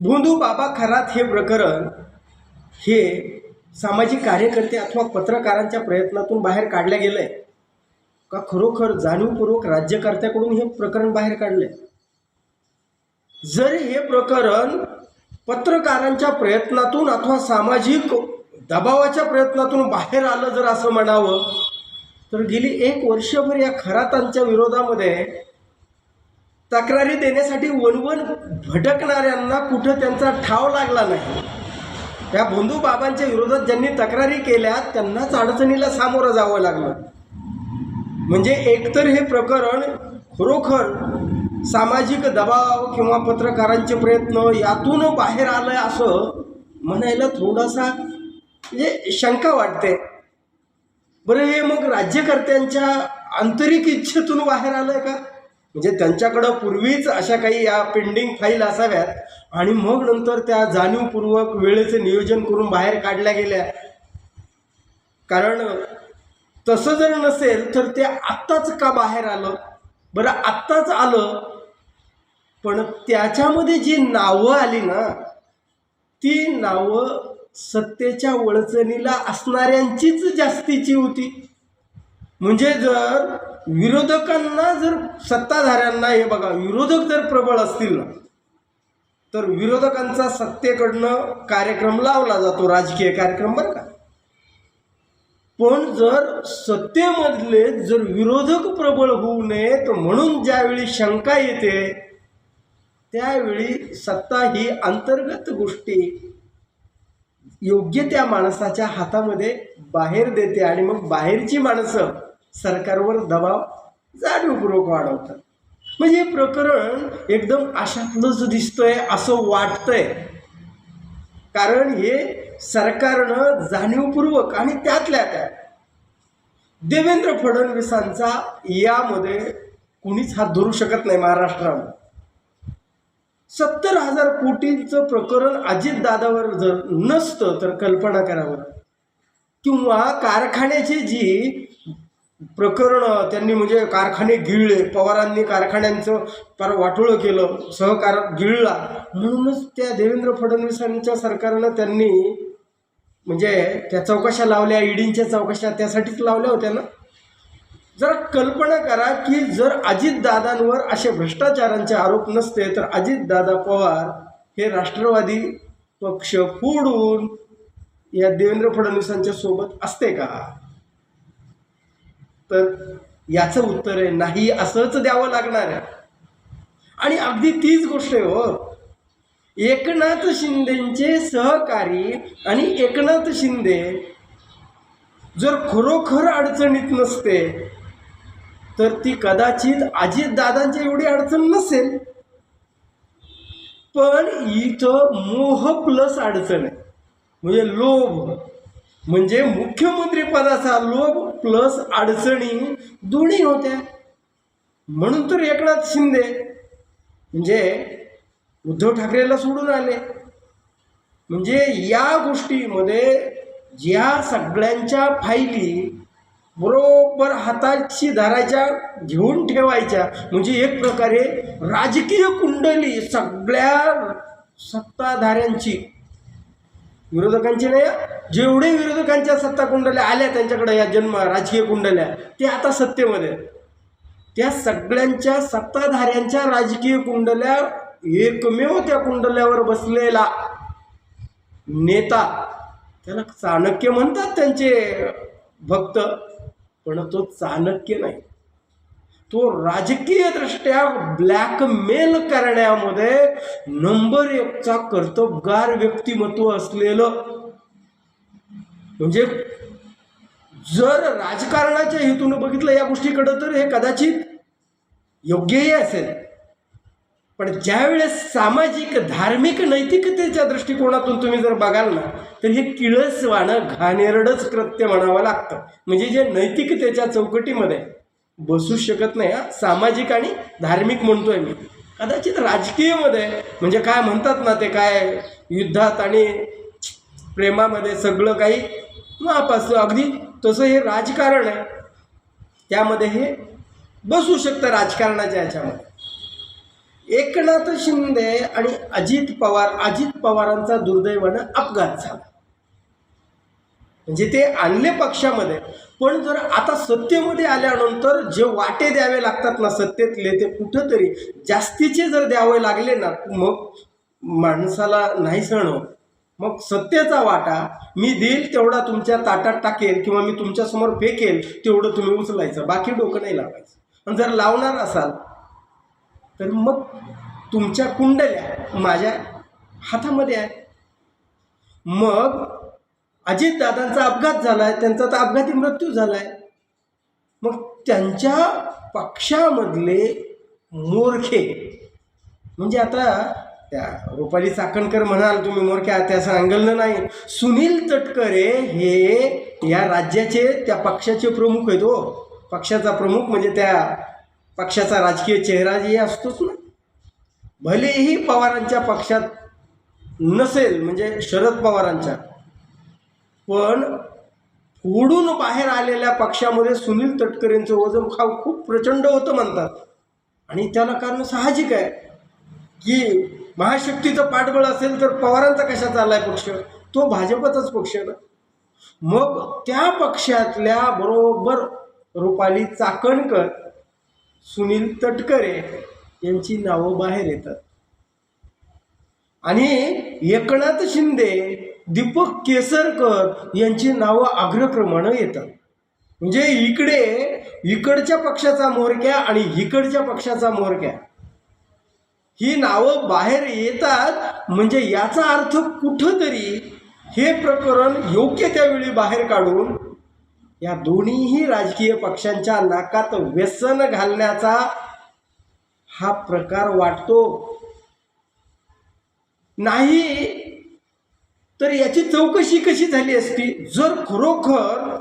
भोंदू बाबा खरात हे प्रकरण हे सामाजिक कार्यकर्ते अथवा पत्रकारांच्या प्रयत्नातून बाहेर काढले गेले का खरोखर जाणीवपूर्वक राज्यकर्त्याकडून हे प्रकरण बाहेर काढले? जर हे प्रकरण पत्रकारांच्या प्रयत्नातून अथवा सामाजिक दबावाच्या प्रयत्नातून बाहेर आलं जर असं म्हणावं तर गेली 1 वर्षभर या खरातांच्या विरोधामध्ये तक्रारी देण्यासाठी वणवण भटकणाऱ्यांना कुठं त्यांचा ठाव लागला नाही. त्या भोंदू बाबांच्या विरोधात ज्यांनी तक्रारी केल्या त्यांनाच अडचणीला सामोरं जावं लागलं. म्हणजे एकतर हे प्रकरण खरोखर सामाजिक दबाव किंवा पत्रकारांचे प्रयत्न यातून बाहेर आलं असं म्हणायला थोडासा म्हणजे शंका वाटते. बरं, हे मग राज्यकर्त्यांच्या आंतरिक इच्छेतून बाहेर आलं आहे का? म्हणजे त्यांच्याकडं पूर्वीच अशा काही या पेंडिंग फाईल असाव्यात आणि मग नंतर त्या जाणीवपूर्वक वेळेचं नियोजन करून बाहेर काढल्या गेल्या. कारण तसं जर नसेल तर ते आत्ताच का बाहेर आलं? बरं, आत्ताच आलं पण त्याच्यामध्ये जी नावं आली ना ती नावं सत्तेच्या वळचणीला असणाऱ्यांचीच जास्तीची होती. म्हणजे जर विरोधकांना जर सत्ताधाऱ्यांना हे बघा विरोधक जर प्रबळ असतील ना तर विरोधकांचा सत्तेकडनं कार्यक्रम लावला जातो, राजकीय कार्यक्रम बरं का. पण जर सत्तेमधले जर विरोधक प्रबळ होऊ नयेत म्हणून ज्यावेळी शंका येते त्यावेळी सत्ता ही अंतर्गत गोष्टी योग्य त्या माणसाच्या हातामध्ये बाहेर देते आणि मग बाहेरची माणसं सरकारवर दबाव जाणीवपूर्वक वाढवतात. म्हणजे हे प्रकरण एकदम अशातलंच दिसतंय असं वाटतंय. कारण हे सरकारनं जाणीवपूर्वक आणि त्यातल्या त्यात देवेंद्र फडणवीसांचा यामध्ये कुणीच हात धरू शकत नाही. महाराष्ट्रामध्ये 70,000 कोटींचं प्रकरण अजितदादावर जर नसतं तर कल्पना करावं. किंवा कारखान्याची जी प्रकरणं त्यांनी म्हणजे कारखाने गिळले, पवारांनी कारखान्यांचं फार वाटोळं केलं, सहकार गिळला म्हणूनच त्या देवेंद्र फडणवीसांच्या सरकारनं त्यांनी म्हणजे त्या चौकशा लावल्या, ईडींच्या चौकशा त्यासाठीच लावल्या होत्या ना. जरा कल्पना करा की जर अजितदादांवर असे भ्रष्टाचारांचे आरोप नसते तर अजितदादा पवार हे राष्ट्रवादी पक्ष फोडून या देवेंद्र फडणवीसांच्या सोबत असते का? तर याचं उत्तर आहे नाही, असंच द्यावं लागणार आहे. आणि अगदी तीच गोष्ट आहे हो, एकनाथ शिंदेचे सहकारी आणि एकनाथ शिंदे जर खरोखर अडचणीत नसते तर ती कदाचित अजितदादांची एवढी अडचण नसेल. पण इथं मोह प्लस अडचण आहे, म्हणजे लोभ, म्हणजे मुख्यमंत्री पदाचा लोभ प्लस अडचणी दोन्ही होत्या. म्हणून तर एकनाथ शिंदे म्हणजे उद्धव ठाकरेला सोडून आले. म्हणजे या गोष्टीमध्ये ज्या सगळ्यांच्या फायली बरोबर हाताशी धरायच्या, घेऊन ठेवायच्या, म्हणजे एक प्रकारे राजकीय कुंडली सगळ्या सत्ताधाऱ्यांची, विरोधकांची नाही, जेवढे विरोधकांच्या सत्ता कुंडल्या आल्या त्यांच्याकडे या जन्म राजकीय कुंडल्या ते आता सत्तेमध्ये, त्या सगळ्यांच्या सत्ताधाऱ्यांच्या राजकीय कुंडल्या एकमेव त्या कुंडल्यावर बसलेला नेता, त्याला चाणक्य म्हणतात त्यांचे भक्त, पण तो चाणक्य नाही, तो राजकीय दृष्ट्या ब्लॅकमेल करण्यामध्ये नंबर 1चा कर्तबगार व्यक्तिमत्व असलेलं. म्हणजे जर राजकारणाच्या हेतून बघितलं या गोष्टीकडं तर हे कदाचित योग्यही असेल, पण ज्यावेळेस सामाजिक धार्मिक नैतिकतेच्या दृष्टिकोनातून तुम्ही जर बघाल ना तर हे किळसवाणं घाणेरडंच कृत्य म्हणावं लागतं. म्हणजे जे नैतिकतेच्या चौकटीमध्ये बसू शकत नाही. सामाजिक आणि धार्मिक म्हणतोय मी, कदाचित राजकीयमध्ये म्हणजे काय म्हणतात ना ते काय युद्धात आणि प्रेमामध्ये सगळं काही माप असतं, अगदी तसं हे राजकारण आहे, त्यामध्ये हे बसू शकतं राजकारणाच्या ह्याच्यामध्ये. एकनाथ शिंदे आणि अजित पवारांचा दुर्दैवानं अपघात झाला. म्हणजे ते आणले पक्षामध्ये, पण जर आता सत्तेमध्ये आल्यानंतर जे वाटे द्यावे लागतात ना सत्तेतले, ते कुठंतरी जास्तीचे जर द्यावे लागले ना, मग माणसाला नाही सहन होत. मग सत्तेचा वाटा मी देईल तेवढा तुमच्या ताटात टाकेल किंवा मी तुमच्यासमोर फेकेल तेवढं तुम्ही उचलायचं, बाकी डोकं नाही लावायचं. आणि जर लावणार असाल तर मग तुमच्या कुंडल्या माझ्या हातामध्ये आहे. मग अजितदादांचा अपघात झाला आहे, त्यांचा तर अपघाती मृत्यू झाला आहे. मग त्यांच्या पक्षामधले मोरखे, म्हणजे आता त्या रुपाली चाकणकर म्हणाल तुम्ही मोरख्या, त्याचं अंगलनं नाही. सुनील तटकरे हे या राज्याचे त्या पक्षाचे प्रमुख आहेत. हो, पक्षाचा प्रमुख म्हणजे त्या पक्षाचा राजकीय चेहरा जे असतोच ना. भलेही पवारांच्या पक्षात नसेल, म्हणजे शरद पवारांच्या, पण फोडून बाहेर आलेल्या पक्षामध्ये सुनील तटकरेंचं वजन खूप प्रचंड होतं म्हणतात. आणि त्याला कारण साहजिक आहे की महाशक्तीचं पाठबळ असेल तर पवारांचा कशा चाललाय पक्ष, तो भाजपचाच पक्ष ना. मग त्या पक्षातल्या बरोबर रुपाली चाकणकर, सुनील तटकरे यांची नावं बाहेर येतात. आणि एकनाथ शिंदे, दीपक केसरकर यांची नावं अग्रक्रमानं येतात. म्हणजे इकडच्या पक्षाचा म्होरक्या आणि इकडच्या पक्षाचा म्होरक्या ही नावं बाहेर येतात. म्हणजे याचा अर्थ कुठंतरी हे प्रकरण योग्य त्यावेळी बाहेर काढून या दोन्हीही राजकीय पक्षांच्या नाकात व्यसन घालण्याचा हा प्रकार वाटतो. नाही तर याची चौकशी कशी झाली असती? जर खरोखर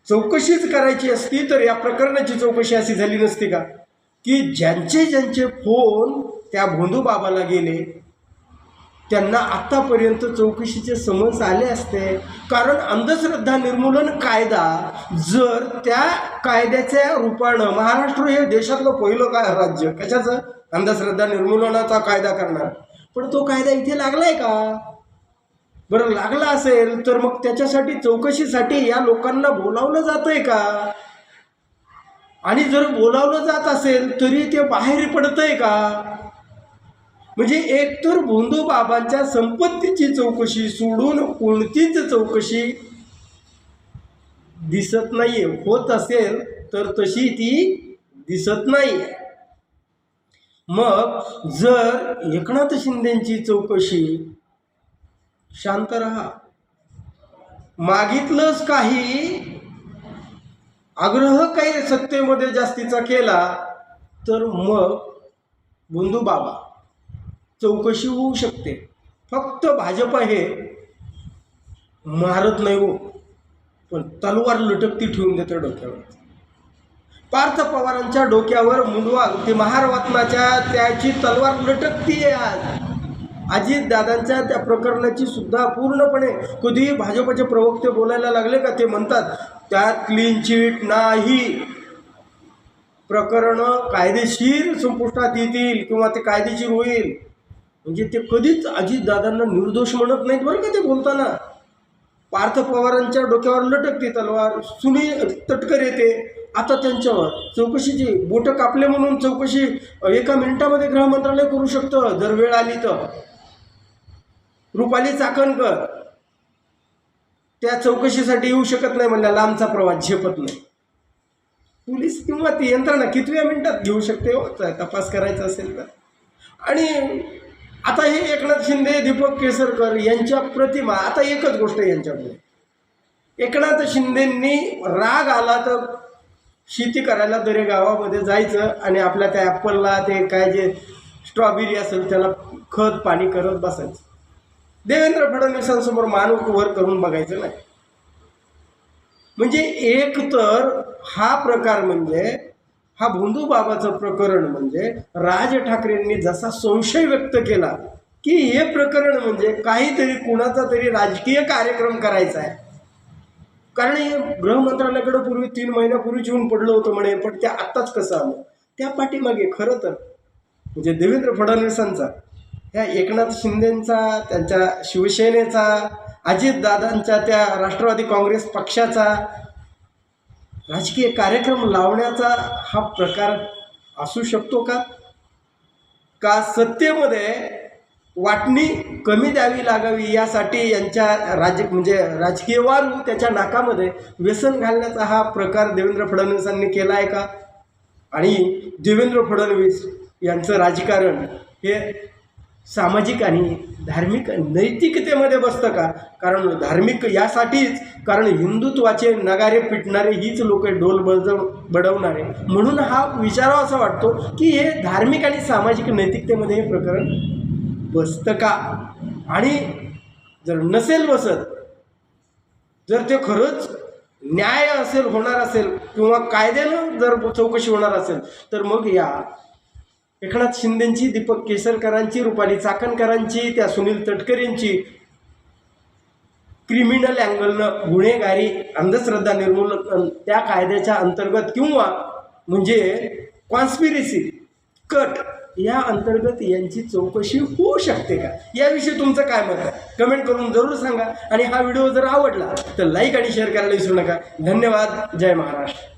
चौकशीच करायची असती तर या प्रकरणाची चौकशी अशी झाली नसती का की ज्यांचे फोन त्या भोंदूबाबाला गेले त्यांना आत्तापर्यंत चौकशीचे समन्स आले असते. कारण अंधश्रद्धा निर्मूलन कायदा, जर त्या कायद्याच्या रूपानं महाराष्ट्र हे देशातलं पहिलं काय राज्य कशाचं अंधश्रद्धा निर्मूलनाचा कायदा करणार, पण तो कायदा इथे लागलाय का? बरं लागला असेल तर मग त्याच्यासाठी चौकशीसाठी या लोकांना बोलावलं जातंय का? आणि जर बोलावलं जात असेल तरी ते बाहेर पडतंय का? म्हणजे एकतर भोंदूबाबांच्या संपत्तीची चौकशी सोडून कोणतीच चौकशी दिसत नाहीये. होत असेल तर तशी ती दिसत नाहीये. मग जर एकनाथ शिंदेची चौकशी, शांत रहा, मागितलंच काही, आग्रह काही सत्तेमध्ये जास्तीचा केला तर मग भोंदूबाबा चौकशी होऊ शकते. फक्त भाजप हे मारत नाही हो, पण तलवार लटकती ठेवून देतं डोक्यावर. पार्थ पवारांच्या डोक्यावर मुंडवा ते महारत्नाच्या त्याची तलवार लटकतीये आज. अजितदादांच्या त्या प्रकरणाची सुद्धा पूर्णपणे, कधी भाजपचे प्रवक्ते बोलायला लागले का ते म्हणतात त्यात क्लीन चिट नाही, प्रकरणं कायदेशीर संपुष्टात येतील किंवा ते कायदेशीर होईल. म्हणजे ते कधीच अजितदादांना निर्दोष म्हणत नाहीत बरं का ते बोलताना. पार्थ पवारांच्या डोक्यावर लटकते तलवार, सुनील तटकरे येते आता त्यांच्यावर चौकशीची बोटं कापले म्हणून चौकशी 1 मिनिटामध्ये गृह मंत्रालय करू शकतं जर वेळ आली तर. रुपाली चाकणकर त्या चौकशीसाठी येऊ शकत नाही म्हणल्या, लांबचा प्रवास झेपत नाही. पोलीस किंवा ती यंत्रणा कितव्या मिनिटात घेऊ शकते हो तपास करायचा असेल तर. आणि आता हे एकनाथ शिंदे, दीपक केसरकर यांच्या प्रतिमा, आता एकच गोष्ट यांच्याकडे, एकनाथ शिंदेंनी राग आला तर शेती करायला दरे गावामध्ये जायचं आणि आपल्या त्या ॲपलला ते काय जे स्ट्रॉबेरी असेल त्याला खत पाणी करत बसायचं. देवेंद्र फडणवीसांसमोर मान वर करून बघायचं नाही. म्हणजे एक तर हा प्रकार, म्हणजे हा भोंदूबाबाचं प्रकरण, म्हणजे राज ठाकरेंनी जसा संशय व्यक्त केला की हे प्रकरण म्हणजे काहीतरी कुणाचा तरी राजकीय कार्यक्रम करायचा आहे. कारण हे गृह मंत्रालयाकडे पूर्वी 3 महिन्यापूर्वीच येऊन पडलं होतं म्हणे, पण त्या आत्ताच कसं आलं, त्या पाठीमागे खरं तर म्हणजे देवेंद्र फडणवीसांचा, ह्या एकनाथ शिंदेंचा, त्यांच्या शिवसेनेचा, अजितदादांच्या त्या राष्ट्रवादी काँग्रेस पक्षाचा राजकीय कार्यक्रम लावण्याचा हा प्रकार असू शकतो का? का सत्तेमध्ये वाटणी कमी द्यावी लागावी यासाठी यांच्या म्हणजे राजकीय वारू त्याच्या नाकामध्ये व्यसन घालण्याचा हा प्रकार देवेंद्र फडणवीसांनी केला आहे का? आणि देवेंद्र फडणवीस यांचं राजकारण हे सामाजिक आणि धार्मिक नैतिकतेमध्ये बसतं का? कारण धार्मिक यासाठीच, कारण हिंदुत्वाचे नगारे पिटणारे हीच लोक डोल बडवणारे, म्हणून हा विचारावा असा वाटतो की हे धार्मिक आणि सामाजिक नैतिकतेमध्ये हे प्रकरण बसतं का? आणि जर नसेल बसत, जर ते खरंच न्याय असेल, होणार असेल किंवा कायद्यानं जर चौकशी होणार असेल, तर मग या एकनाथ शिंदेंची, दीपक केसरकरांची, रुपाली चाकणकरांची, त्या सुनील तटकरेंची क्रिमिनल अँगलनं गुन्हेगारी अंधश्रद्धा निर्मूलन त्या कायद्याच्या अंतर्गत किंवा म्हणजे कॉन्स्पिरसी कट या अंतर्गत यांची चौकशी होऊ शकते का? याविषयी तुमचं काय मत आहे? कमेंट करून जरूर सांगा. आणि हा व्हिडिओ जर आवडला तर लाईक आणि शेअर करायला विसरू नका. धन्यवाद. जय महाराष्ट्र.